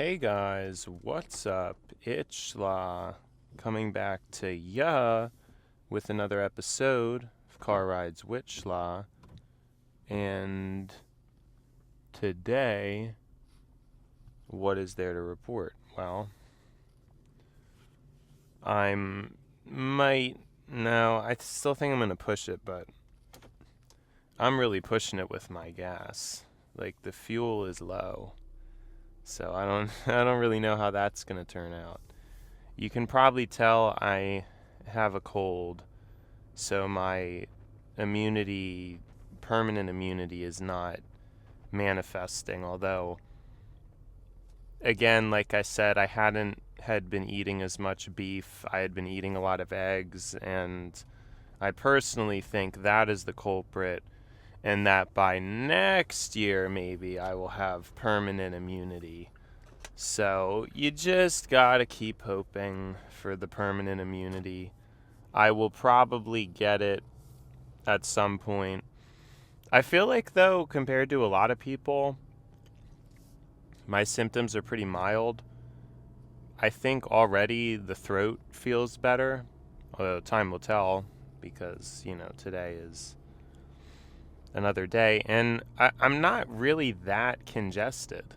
Hey guys, what's up? It's coming back to ya with another episode of Car Rides with Schla. And today, what is there to report? Well, I still think I'm gonna push it, but I'm really pushing it with my gas. Like, the fuel is low. So I don't really know how that's gonna turn out. You can probably tell I have a cold, so my permanent immunity is not manifesting. Although, again, like I said, I had been eating as much beef. I had been eating a lot of eggs, and I personally think that is the culprit, and that by next year, maybe, I will have permanent immunity. So you just gotta keep hoping for the permanent immunity. I will probably get it at some point. I feel like, though, compared to a lot of people, my symptoms are pretty mild. I think already the throat feels better, although time will tell, because, today is another day, and I'm not really that congested.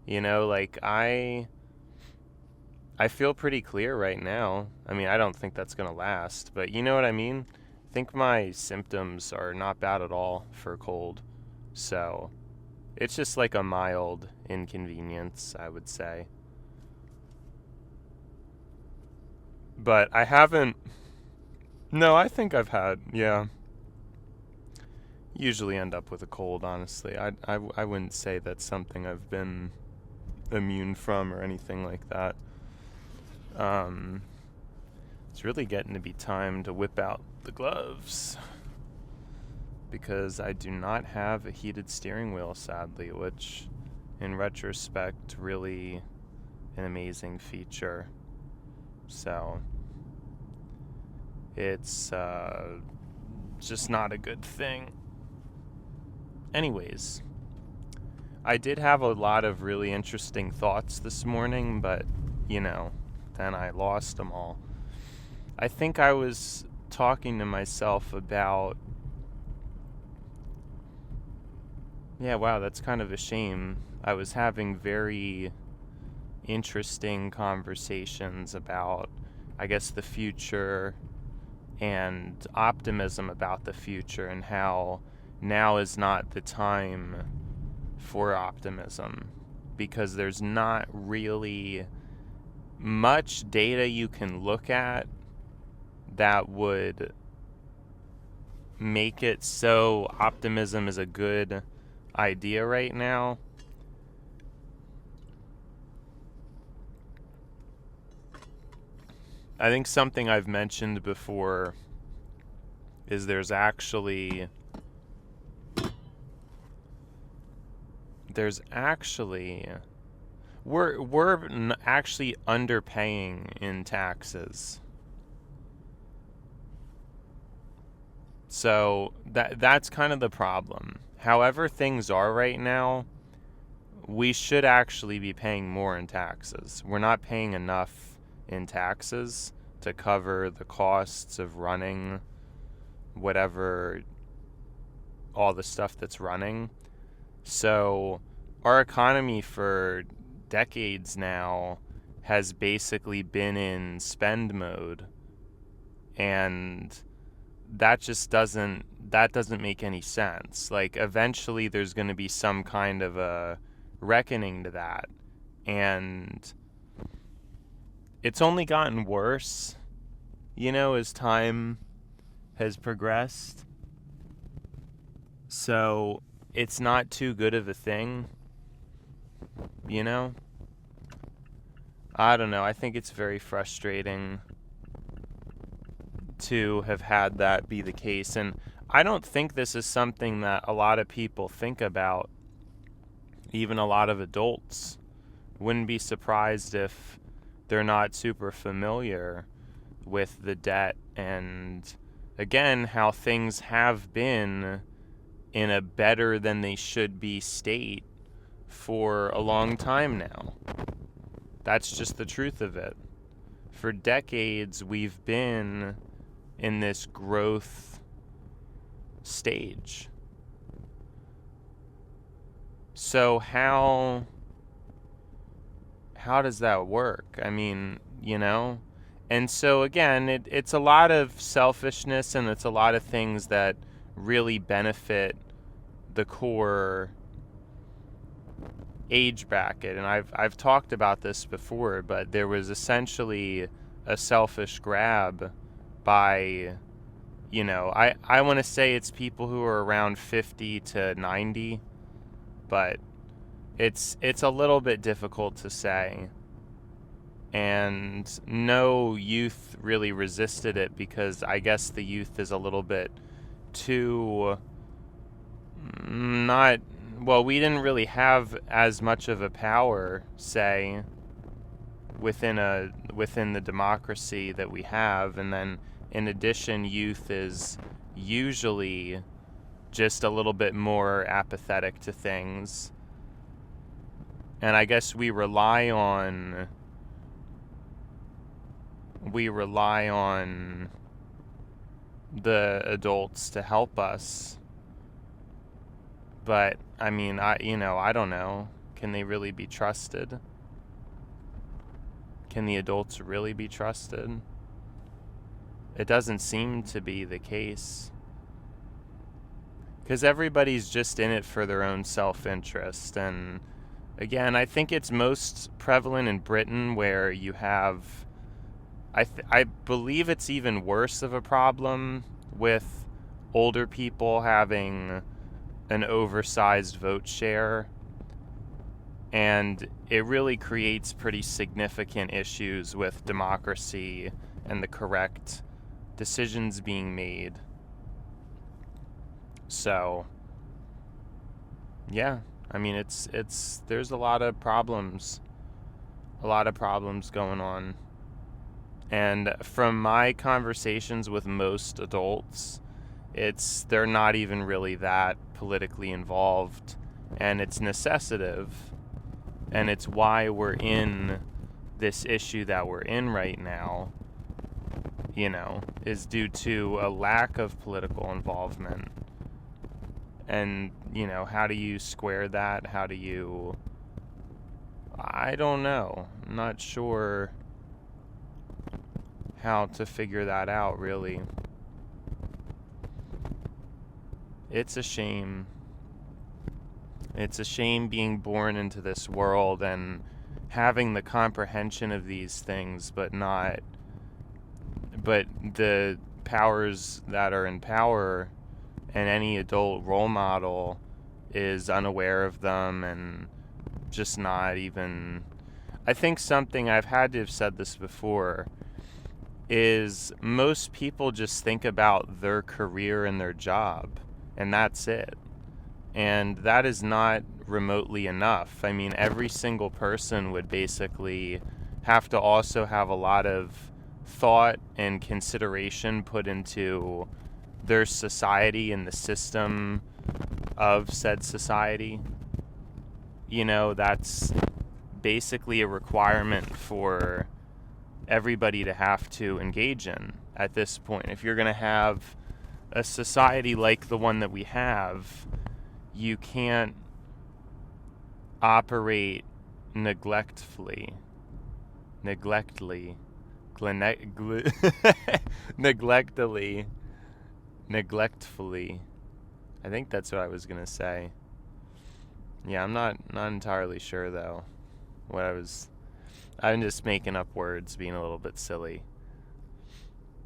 I feel pretty clear right now. I mean, I don't think that's going to last, but you know what I mean? I think my symptoms are not bad at all for a cold. So, it's just like a mild inconvenience, I would say. But I haven't... No, I think I've had, yeah. Usually end up with a cold, honestly. I wouldn't say that's something I've been immune from or anything like that. It's really getting to be time to whip out the gloves, because I do not have a heated steering wheel, sadly, which, in retrospect, really an amazing feature. So, it's just not a good thing. Anyways, I did have a lot of really interesting thoughts this morning, but, then I lost them all. I think I was talking to myself about... Yeah, wow, that's kind of a shame. I was having very interesting conversations about, I guess, the future and optimism about the future, and how now is not the time for optimism, because there's not really much data you can look at that would make it so optimism is a good idea right now. I think something I've mentioned before is there's actually we're actually underpaying in taxes. So that's kind of the problem. However things are right now, we should actually be paying more in taxes. We're not paying enough in taxes to cover the costs of running whatever, all the stuff that's running. So our economy for decades now has basically been in spend mode, and that doesn't make any sense. Like, eventually there's going to be some kind of a reckoning to that, and it's only gotten worse, as time has progressed. So it's not too good of a thing, I don't know. I think it's very frustrating to have had that be the case, and I don't think this is something that a lot of people think about. Even a lot of adults wouldn't be surprised if they're not super familiar with the debt, and again, how things have been in a better than they should be state for a long time now. That's just the truth of it. For decades, we've been in this growth stage. So how does that work? I mean, And so again, it's a lot of selfishness, and it's a lot of things that really benefit the core age bracket. And I've talked about this before, but there was essentially a selfish grab by, I want to say it's people who are around 50 to 90, but it's a little bit difficult to say. And no youth really resisted it because I guess the youth is a little bit too not, well, we didn't really have as much of a power, say, within the democracy that we have. And then in addition, youth is usually just a little bit more apathetic to things. And I guess we rely on the adults to help us. But I mean, I don't know. Can they really be trusted? Can the adults really be trusted? It doesn't seem to be the case. Because everybody's just in it for their own self-interest. And again, I think it's most prevalent in Britain, where you have, I believe it's even worse of a problem with older people having an oversized vote share. And it really creates pretty significant issues with democracy and the correct decisions being made. So, yeah, I mean, there's a lot of problems going on. And from my conversations with most adults, they're not even really that politically involved, and it's necessitative. And it's why we're in this issue that we're in right now, is due to a lack of political involvement. And, how do you square that? I don't know. I'm not sure how to figure that out, really. It's a shame. It's a shame being born into this world and having the comprehension of these things, but the powers that are in power and any adult role model is unaware of them and just not even. I think something, I've had to have said this before, is most people just think about their career and their job, and that's it. And that is not remotely enough. I mean, every single person would basically have to also have a lot of thought and consideration put into their society and the system of said society. That's basically a requirement for everybody to have to engage in at this point. If you're going to have a society like the one that we have, you can't operate neglectfully. Neglectfully. I think that's what I was going to say. Yeah, I'm not entirely sure, though. I'm just making up words, being a little bit silly.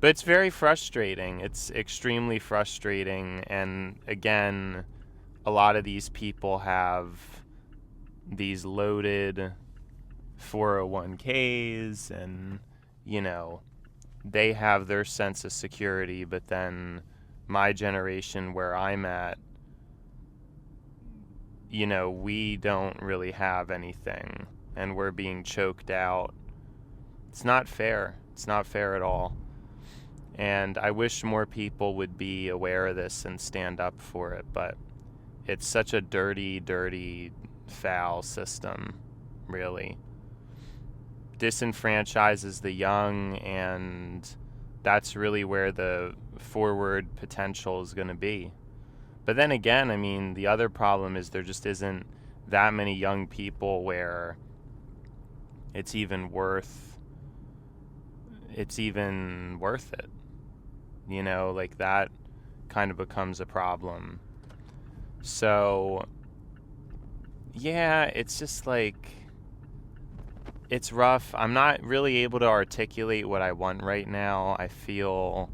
But it's very frustrating. It's extremely frustrating. And again, a lot of these people have these loaded 401ks and, they have their sense of security. But then my generation, where I'm at, we don't really have anything, and we're being choked out. It's not fair. It's not fair at all. And I wish more people would be aware of this and stand up for it, but it's such a dirty, dirty, foul system, really. disenfranchises the young, and that's really where the forward potential is going to be. But then again, I mean, the other problem is there just isn't that many young people where it's even worth it. You know, like that kind of becomes a problem. So, yeah, it's just like, it's rough. I'm not really able to articulate what I want right now. I feel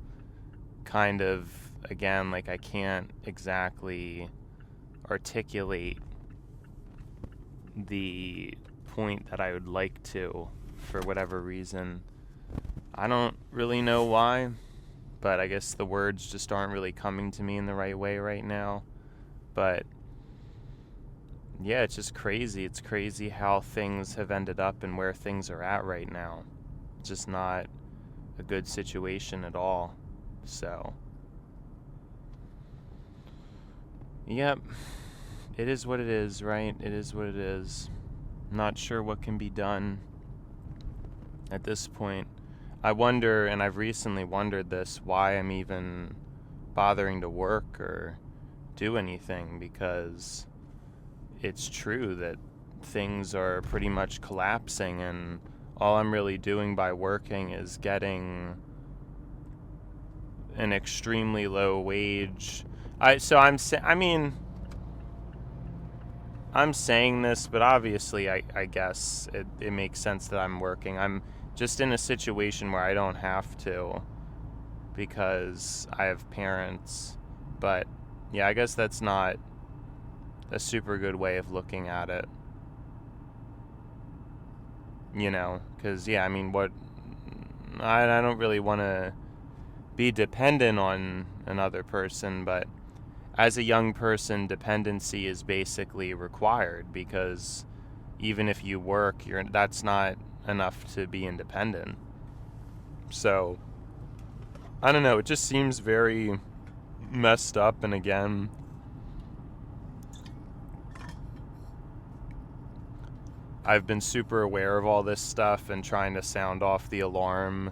kind of, again, like I can't exactly articulate the point that I would like to, for whatever reason. I don't really know why, but I guess the words just aren't really coming to me in the right way right now. But yeah, it's just crazy. It's crazy how things have ended up and where things are at right now. It's just not a good situation at all. So, yep, it is what it is, right? It is what it is. Not sure what can be done at this point. I wonder, and I've recently wondered this, why I'm even bothering to work or do anything, because it's true that things are pretty much collapsing, and all I'm really doing by working is getting an extremely low wage. I'm saying this, but obviously I guess it makes sense that I'm working. I'm just in a situation where I don't have to because I have parents. But yeah, I guess that's not a super good way of looking at it. You know, because yeah, I mean, I don't really want to be dependent on another person, but as a young person, dependency is basically required, because even if you work, that's not enough to be independent. So, I don't know, it just seems very messed up, and again, I've been super aware of all this stuff and trying to sound off the alarm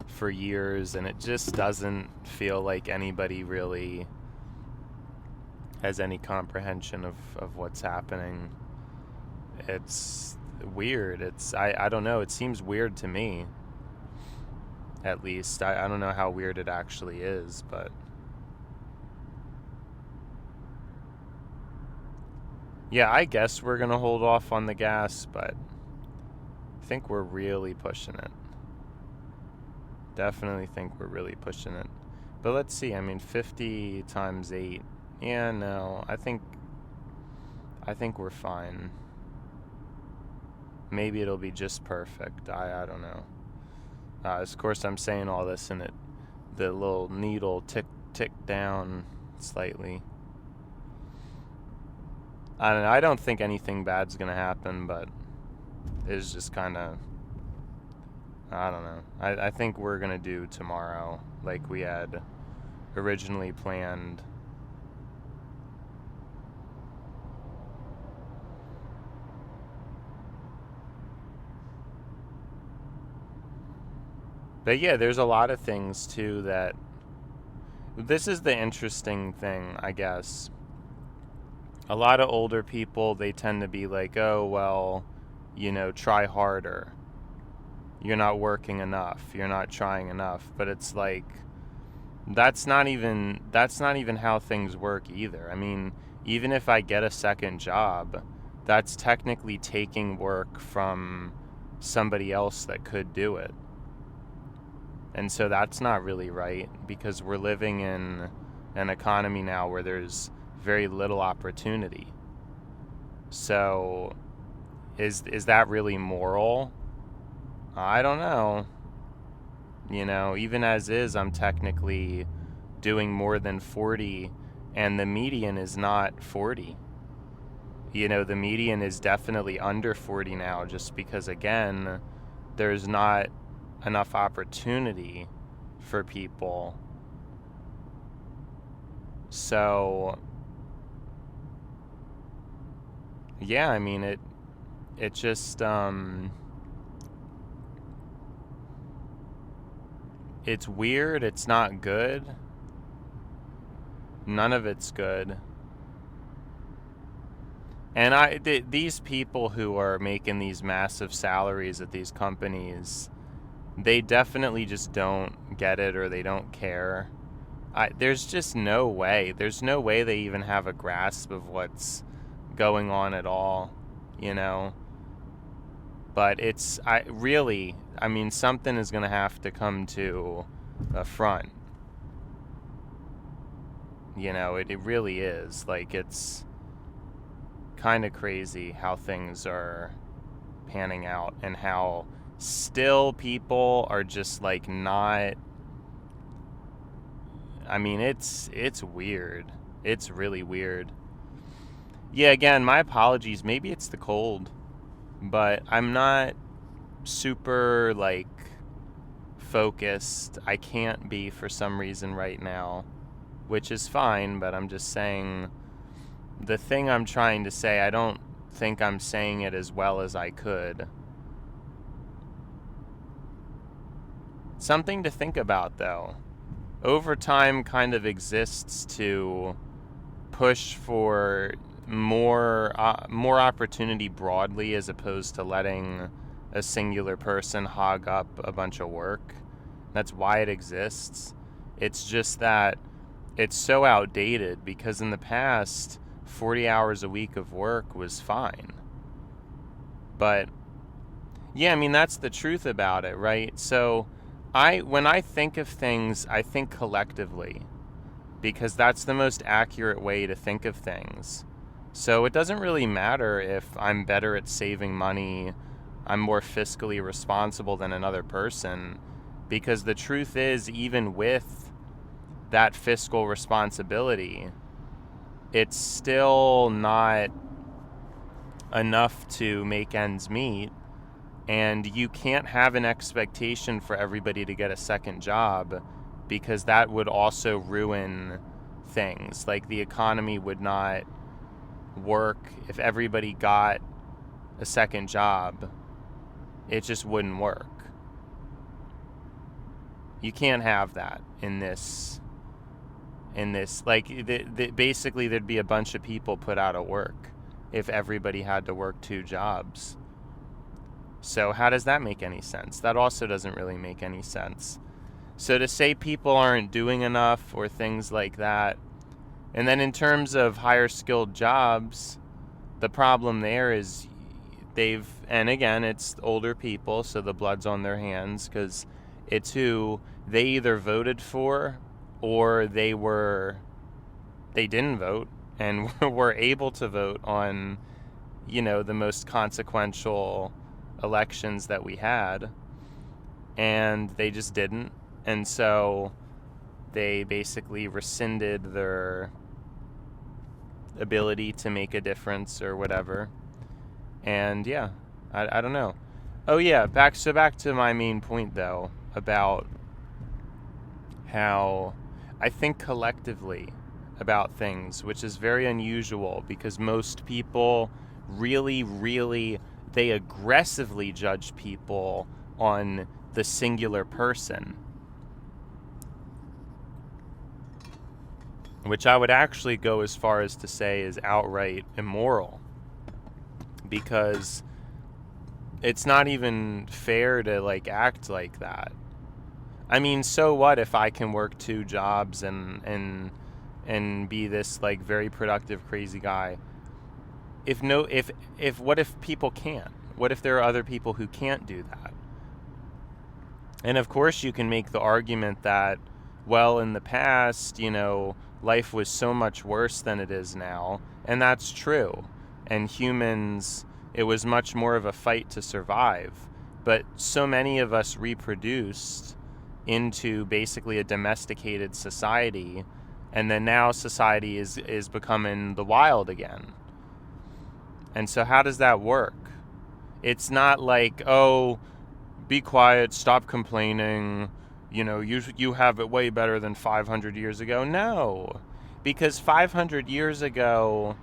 for years, and it just doesn't feel like anybody really has any comprehension of what's happening. It's weird. I don't know, it seems weird to me, at least. I don't know how weird it actually is, but yeah, I guess we're gonna hold off on the gas, but I think we're really pushing it. Definitely think we're really pushing it. But let's see, I mean, 50 times 8. Yeah, no, I think we're fine. Maybe it'll be just perfect. I don't know. Of course, I'm saying all this, and the little needle ticked down slightly. I don't know. I don't think anything bad's gonna happen, but it's just kind of, I don't know. I think we're gonna do tomorrow like we had originally planned. But yeah, there's a lot of things too that, this is the interesting thing, I guess. A lot of older people, they tend to be like, oh, well, you know, try harder. You're not working enough. You're not trying enough. But it's like, that's not even how things work either. I mean, even if I get a second job, that's technically taking work from somebody else that could do it. And so that's not really right, because we're living in an economy now where there's very little opportunity. So is that really moral? I don't know. You know, even as is, I'm technically doing more than 40, and the median is not 40. You know, the median is definitely under 40 now, just because, again, there's not enough opportunity for people. So yeah, I mean, it just it's weird. It's not good. None of it's good. And these people who are making these massive salaries at these companies, they definitely just don't get it, or they don't care. There's just no way. There's no way they even have a grasp of what's going on at all, you know? But I mean, something is going to have to come to a front. You know, it really is. Like, it's kind of crazy how things are panning out, and how still people are just like not. I mean, it's weird. It's really weird. Yeah, again, my apologies. Maybe it's the cold, but I'm not super like focused. I can't be for some reason right now, which is fine, but I'm just saying the thing I'm trying to say, I don't think I'm saying it as well as I could. Something to think about, though. Overtime kind of exists to push for more opportunity broadly, as opposed to letting a singular person hog up a bunch of work. That's why it exists. It's just that it's so outdated, because in the past, 40 hours a week of work was fine. But yeah, I mean, that's the truth about it, right? So when I think of things, I think collectively, because that's the most accurate way to think of things. So it doesn't really matter if I'm better at saving money, I'm more fiscally responsible than another person, because the truth is, even with that fiscal responsibility, it's still not enough to make ends meet. And you can't have an expectation for everybody to get a second job, because that would also ruin things. Like, the economy would not work if everybody got a second job. It just wouldn't work. You can't have that in this. Like, basically there'd be a bunch of people put out of work if everybody had to work 2 jobs. So how does that make any sense? That also doesn't really make any sense. So to say people aren't doing enough, or things like that. And then in terms of higher skilled jobs, the problem there is and again, it's older people, so the blood's on their hands, because it's who they either voted for, or they didn't vote and were able to vote on, you know, the most consequential elections that we had, and they just didn't. And so they basically rescinded their ability to make a difference or whatever. And yeah, I don't know. Oh yeah, back to my main point, though, about how I think collectively about things, which is very unusual, because most people really, they aggressively judge people on the singular person, which I would actually go as far as to say is outright immoral, because it's not even fair to like act like that. I mean, so what if I can work 2 jobs and be this like very productive crazy guy? If what if people can't? What if there are other people who can't do that? And of course you can make the argument that, well, in the past, you know, life was so much worse than it is now, and that's true. And humans, it was much more of a fight to survive. But so many of us reproduced into basically a domesticated society, and then now society is becoming the wild again. And so how does that work? It's not like, oh, be quiet, stop complaining, you know, you have it way better than 500 years ago. No, because 500 years ago,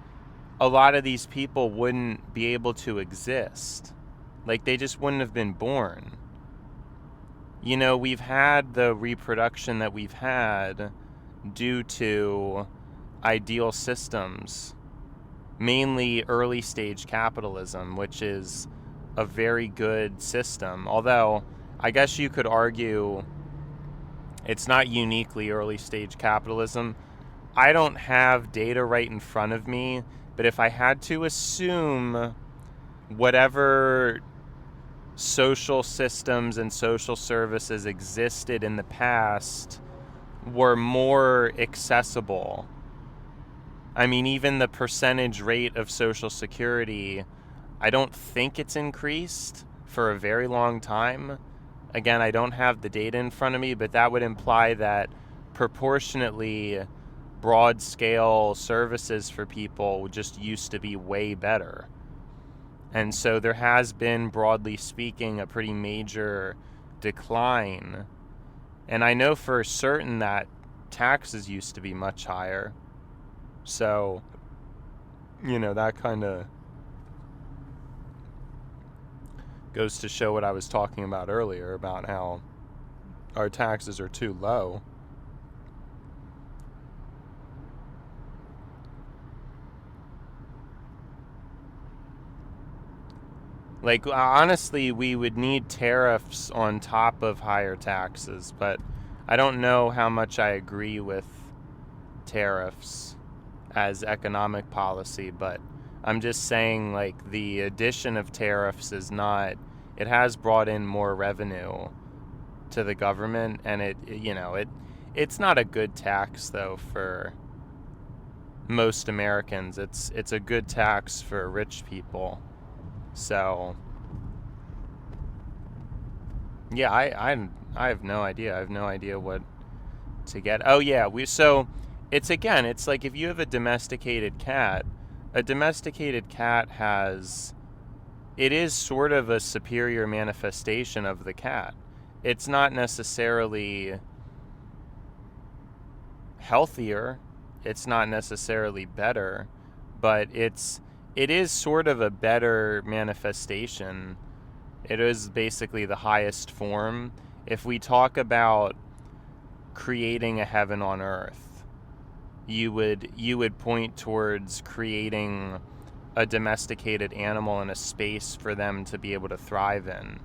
a lot of these people wouldn't be able to exist. Like, they just wouldn't have been born. we've had the reproduction that we've had due to ideal systems, mainly early stage capitalism, which is a very good system. Although, I guess you could argue it's not uniquely early stage capitalism. I don't have data right in front of me, but if I had to assume whatever social systems and social services existed in the past were more accessible. I mean, even the percentage rate of Social Security, I don't think it's increased for a very long time. Again, I don't have the data in front of me, but that would imply that proportionately broad scale services for people just used to be way better. And so there has been, broadly speaking, a pretty major decline. And I know for certain that taxes used to be much higher. So, that kind of goes to show what I was talking about earlier about how our taxes are too low. Like, honestly, we would need tariffs on top of higher taxes, but I don't know how much I agree with tariffs as economic policy, but I'm just saying, like, the addition of tariffs it has brought in more revenue to the government, and it's not a good tax, though, for most Americans. It's a good tax for rich people. So, yeah, I have no idea. I have no idea what to get. Oh yeah, it's like if you have a domesticated cat it is sort of a superior manifestation of the cat. It's not necessarily healthier, it's not necessarily better, but it is sort of a better manifestation. It is basically the highest form. If we talk about creating a heaven on earth, you would point towards creating a domesticated animal in a space for them to be able to thrive in.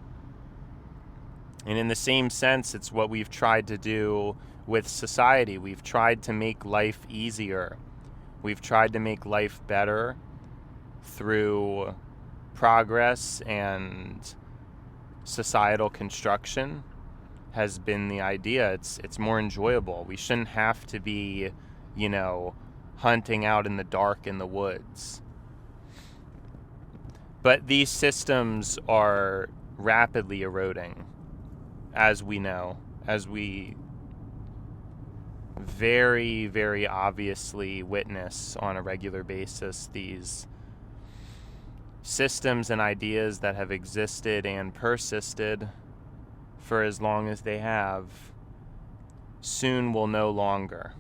And in the same sense, it's what we've tried to do with society. We've tried to make life easier. We've tried to make life better through progress, and societal construction has been the idea. It's more enjoyable. We shouldn't have to be, hunting out in the dark in the woods. But these systems are rapidly eroding, as we know, as we very, very obviously witness on a regular basis. These systems and ideas that have existed and persisted for as long as they have soon will no longer.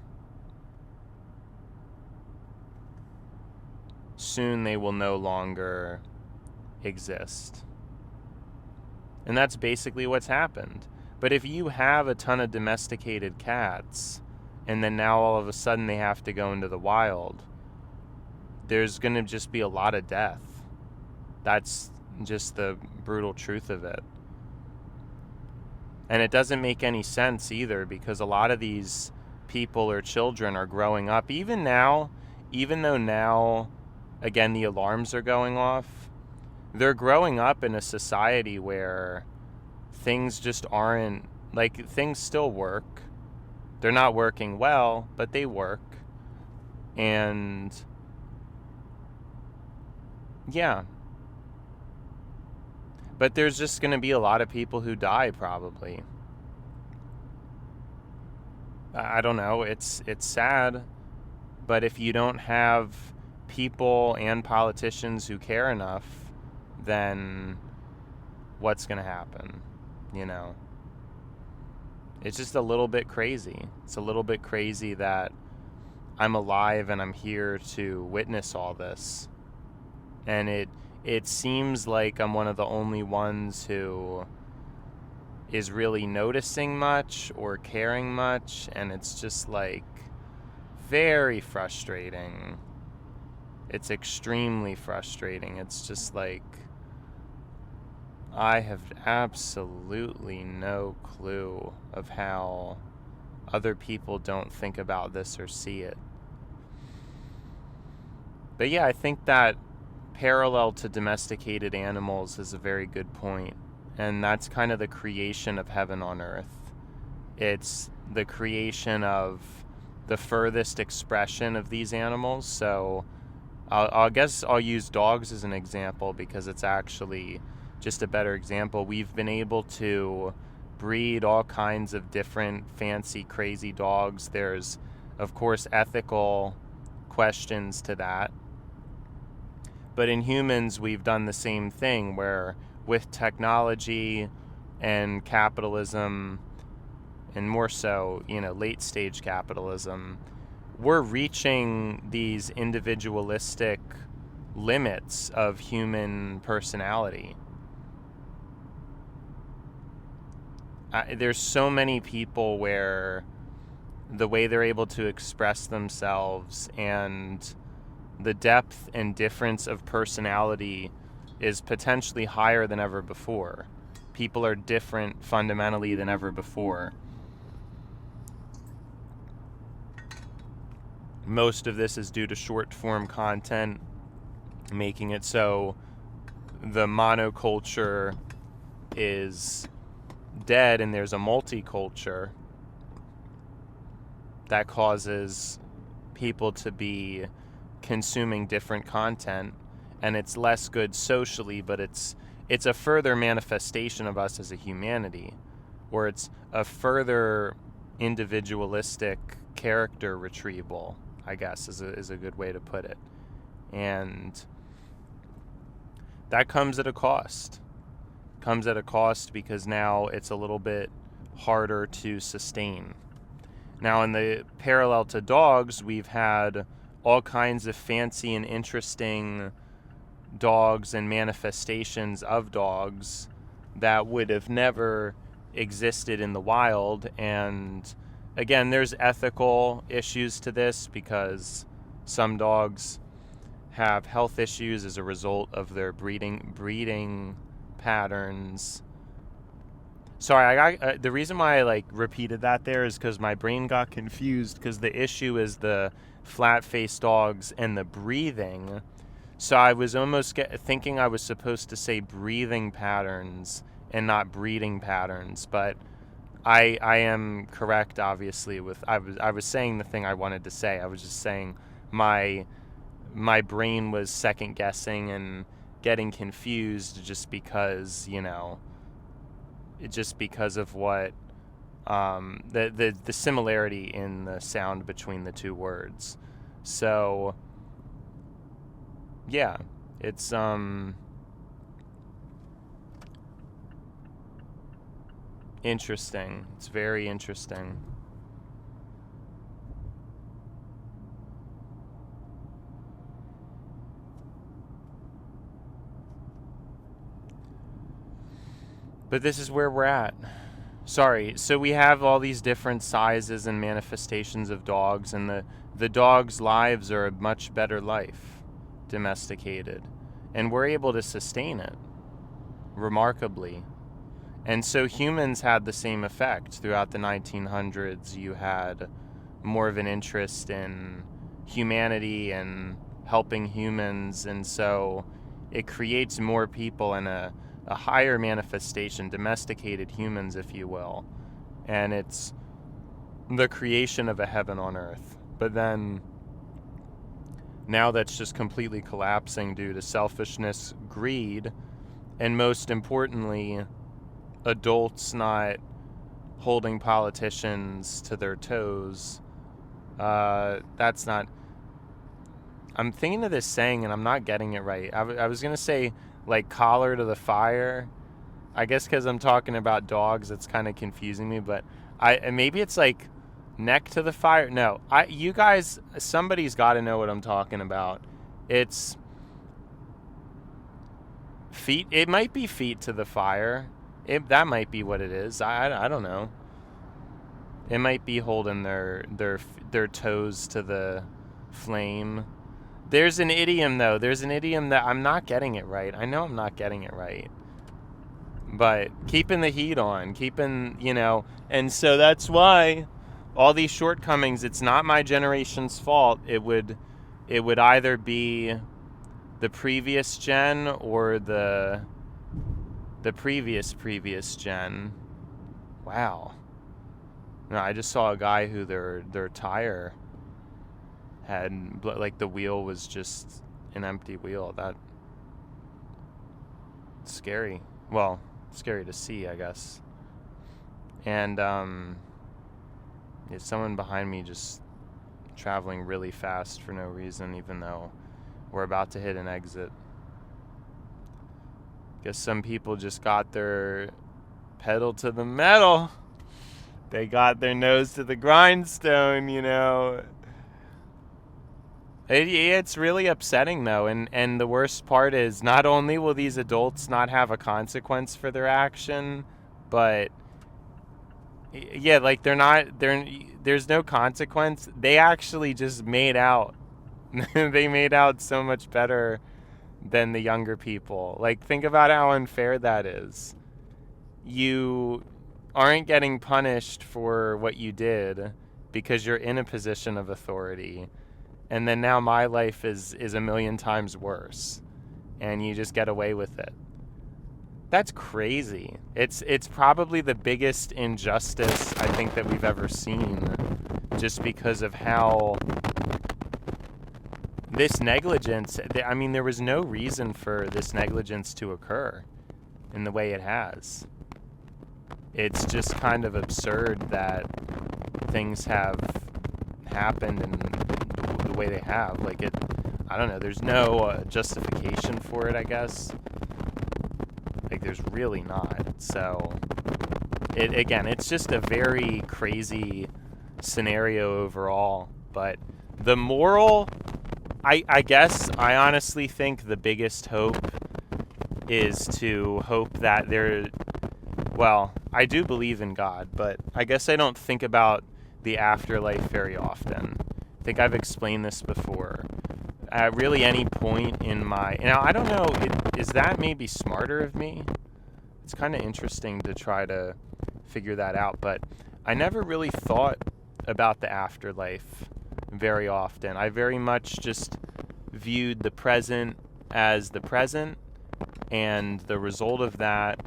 Soon they will no longer exist. And that's basically what's happened. But if you have a ton of domesticated cats, and then now all of a sudden they have to go into the wild, there's going to just be a lot of death. That's just the brutal truth of it. And it doesn't make any sense either, because a lot of these people or children are growing up, even though now, again, the alarms are going off, they're growing up in a society where things just aren't, like, things still work. They're not working well, but they work. And yeah. But there's just going to be a lot of people who die, probably. I don't know. It's sad. But if you don't have people and politicians who care enough, then what's going to happen? It's just a little bit crazy. It's a little bit crazy that I'm alive and I'm here to witness all this. And it seems like I'm one of the only ones who is really noticing much or caring much, and it's just like very frustrating. It's extremely frustrating. It's just like I have absolutely no clue of how other people don't think about this or see it. But yeah, I think that parallel to domesticated animals is a very good point. And that's kind of the creation of heaven on earth. It's the creation of the furthest expression of these animals. So I guess I'll use dogs as an example because it's actually just a better example. We've been able to breed all kinds of different fancy, crazy dogs. There's, of course, ethical questions to that. But in humans, we've done the same thing where with technology and capitalism, and more so, late stage capitalism, we're reaching these individualistic limits of human personality. There's so many people where the way they're able to express themselves and the depth and difference of personality is potentially higher than ever before. People are different fundamentally than ever before. Most of this is due to short form content, making it so the monoculture is dead and there's a multiculture that causes people to be consuming different content, and it's less good socially, but it's a further manifestation of us as a humanity, or it's a further individualistic character retrieval, I guess is a good way to put it. And that comes at a cost. Comes at a cost because now it's a little bit harder to sustain. Now, in the parallel to dogs, we've had all kinds of fancy and interesting dogs and manifestations of dogs that would have never existed in the wild. And again, there's ethical issues to this because some dogs have health issues as a result of their breeding patterns. Sorry, the reason why I repeated that there is because my brain got confused because the issue is the flat-faced dogs and the breathing. So I was almost thinking I was supposed to say breathing patterns and not breeding patterns, but I am correct, obviously. I was saying the thing I wanted to say. I was just saying my brain was second guessing and getting confused just because of what the similarity in the sound between the two words. So yeah, it's interesting. It's very interesting. But this is where we're at. Sorry, so we have all these different sizes and manifestations of dogs, and the dogs' lives are a much better life, domesticated. And we're able to sustain it, remarkably. And so humans had the same effect. Throughout the 1900s, you had more of an interest in humanity and helping humans, and so it creates more people in a higher manifestation, domesticated humans, if you will. And it's the creation of a heaven on earth. But then now that's just completely collapsing due to selfishness, greed, and most importantly, adults not holding politicians to their toes. That's not... I'm thinking of this saying and I'm not getting it right. I was going to say collar to the fire. I guess because I'm talking about dogs, it's kind of confusing me, but maybe it's neck to the fire. No, you guys, somebody's got to know what I'm talking about. It's feet. It might be feet to the fire. That might be what it is. I don't know. It might be holding their toes to the flame. There's an idiom though. There's an idiom that I'm not getting it right. I know I'm not getting it right. But keeping the heat on, and so that's why all these shortcomings, it's not my generation's fault. It would either be the previous gen or the previous gen. Wow. No, I just saw a guy who their tire had, like, the wheel was just an empty wheel. That's scary. Well, scary to see, I guess. And someone behind me just traveling really fast for no reason, even though we're about to hit an exit. Guess some people just got their pedal to the metal. They got their nose to the grindstone, It's really upsetting, though, and the worst part is not only will these adults not have a consequence for their action, but yeah, like there's no consequence. They actually just made out. They made out so much better than the younger people. Like, think about how unfair that is. You aren't getting punished for what you did because you're in a position of authority. And then now my life is a million times worse, and you just get away with it. That's crazy. It's probably the biggest injustice I think that we've ever seen, just because of how this negligence, I mean, there was no reason for this negligence to occur in the way it has. It's just kind of absurd that things have happened in the way they have. Like, I don't know, there's no justification for it, I guess. Like, there's really not. So, it's just a very crazy scenario overall. But the moral, I guess, I honestly think the biggest hope is to hope that well, I do believe in God, but I guess I don't think about the afterlife very often. I think I've explained this before. At really any point in now, I don't know, is that maybe smarter of me? It's kind of interesting to try to figure that out, but I never really thought about the afterlife very often. I very much just viewed the present as the present, and the result of that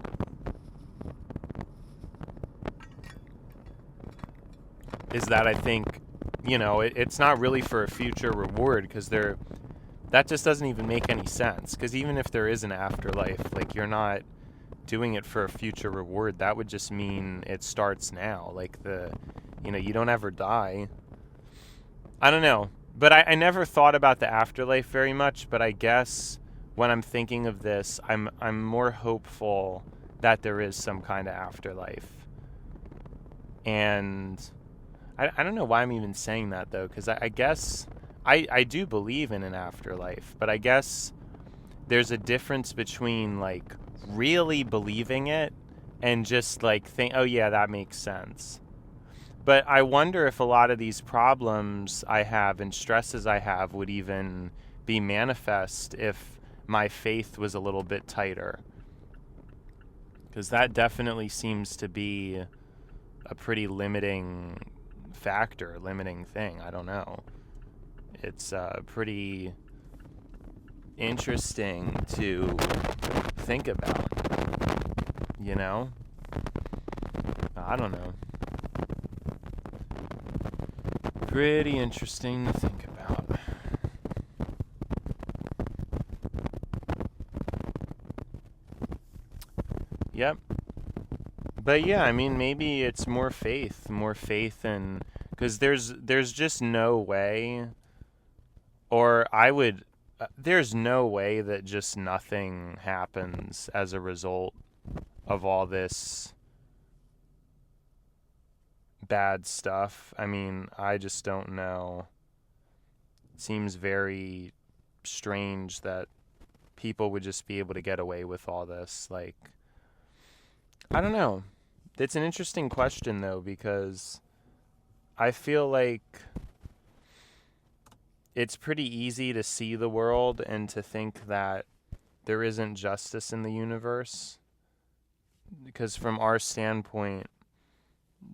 is that I think, it's not really for a future reward, because that just doesn't even make any sense. Because even if there is an afterlife, like, you're not doing it for a future reward. That would just mean it starts now. Like, you don't ever die. I don't know. But I never thought about the afterlife very much, but I guess when I'm thinking of this, I'm more hopeful that there is some kind of afterlife. And I don't know why I'm even saying that, though, because I guess I do believe in an afterlife, but I guess there's a difference between, like, really believing it and just, like, oh yeah, that makes sense. But I wonder if a lot of these problems I have and stresses I have would even be manifest if my faith was a little bit tighter. Because that definitely seems to be a pretty limiting factor, limiting thing. I don't know. It's pretty interesting to think about, I don't know. Pretty interesting to think about. Yep. But yeah, I mean, maybe it's more faith in, because there's just no way, or there's no way that just nothing happens as a result of all this bad stuff. I mean, I just don't know. It seems very strange that people would just be able to get away with all this. Like, I don't know. It's an interesting question, though, because I feel like it's pretty easy to see the world and to think that there isn't justice in the universe. Because from our standpoint,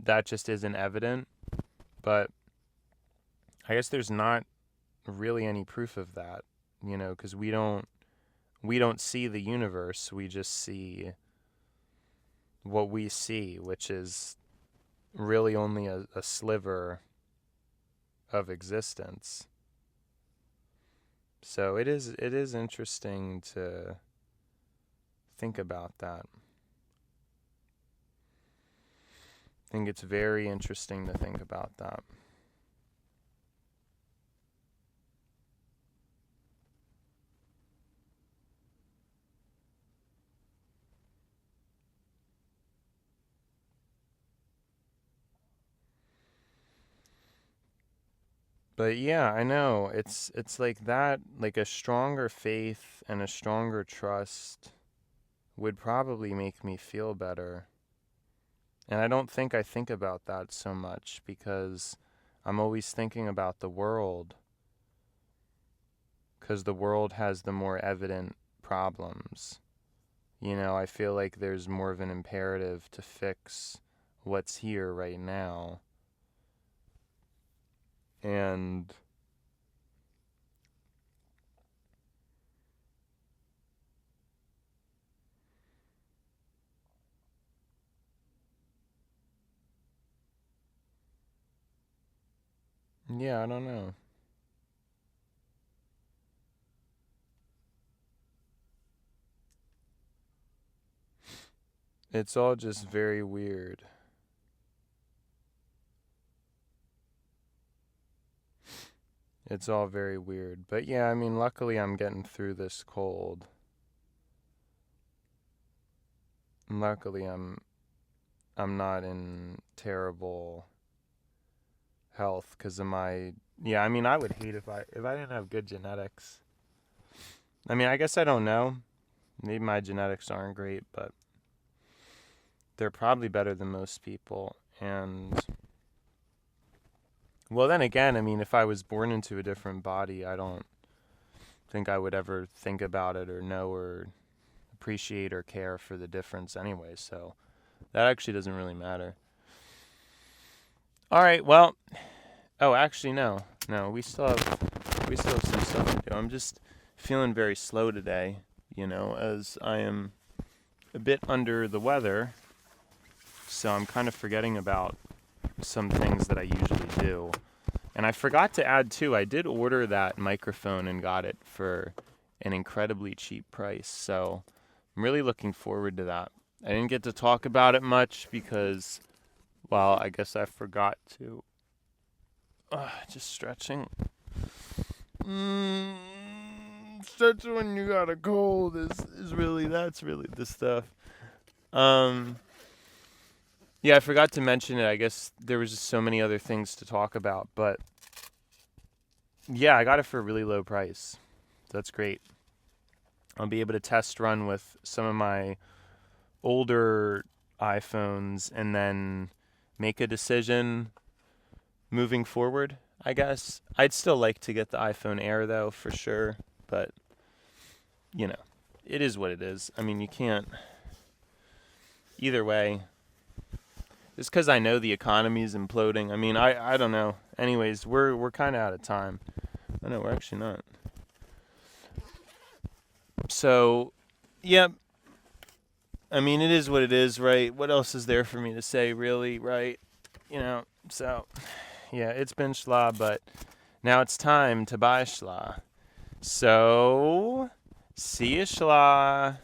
that just isn't evident. But I guess there's not really any proof of that, because we don't see the universe. We just see what we see, which is really only a sliver of existence. So it is interesting to think about that. I think it's very interesting to think about that. But yeah, I know. It's like that, like a stronger faith and a stronger trust would probably make me feel better. And I don't think I think about that so much because I'm always thinking about the world, because the world has the more evident problems. I feel like there's more of an imperative to fix what's here right now. And yeah, I don't know. It's all just very weird. It's all very weird. But yeah, I mean, luckily I'm getting through this cold. Luckily I'm not in terrible health because of my. Yeah, I mean, I would hate if I didn't have good genetics. I mean, I guess I don't know. Maybe my genetics aren't great, but they're probably better than most people. And well, then again, I mean, if I was born into a different body, I don't think I would ever think about it or know or appreciate or care for the difference anyway. So that actually doesn't really matter. All right, well, oh, actually, no, we still have some stuff to do. I'm just feeling very slow today, as I am a bit under the weather, so I'm kind of forgetting about some things that I usually do. And I forgot to add too, I did order that microphone and got it for an incredibly cheap price, so I'm really looking forward to that. I didn't get to talk about it much because, well, I guess I forgot to. Just stretching. Stretching when you got a cold that's really the stuff. Yeah, I forgot to mention it. I guess there was just so many other things to talk about, but yeah, I got it for a really low price. That's great. I'll be able to test run with some of my older iPhones and then make a decision moving forward, I guess. I'd still like to get the iPhone Air though, for sure, but it is what it is. I mean, you can't. Either way, just because I know the economy is imploding. I mean, I don't know. Anyways, we're kind of out of time. Oh no, we're actually not. So, yeah. I mean, it is what it is, right? What else is there for me to say, really, right? So, yeah, it's been schla, but now it's time to buy schla. So, see you, schla.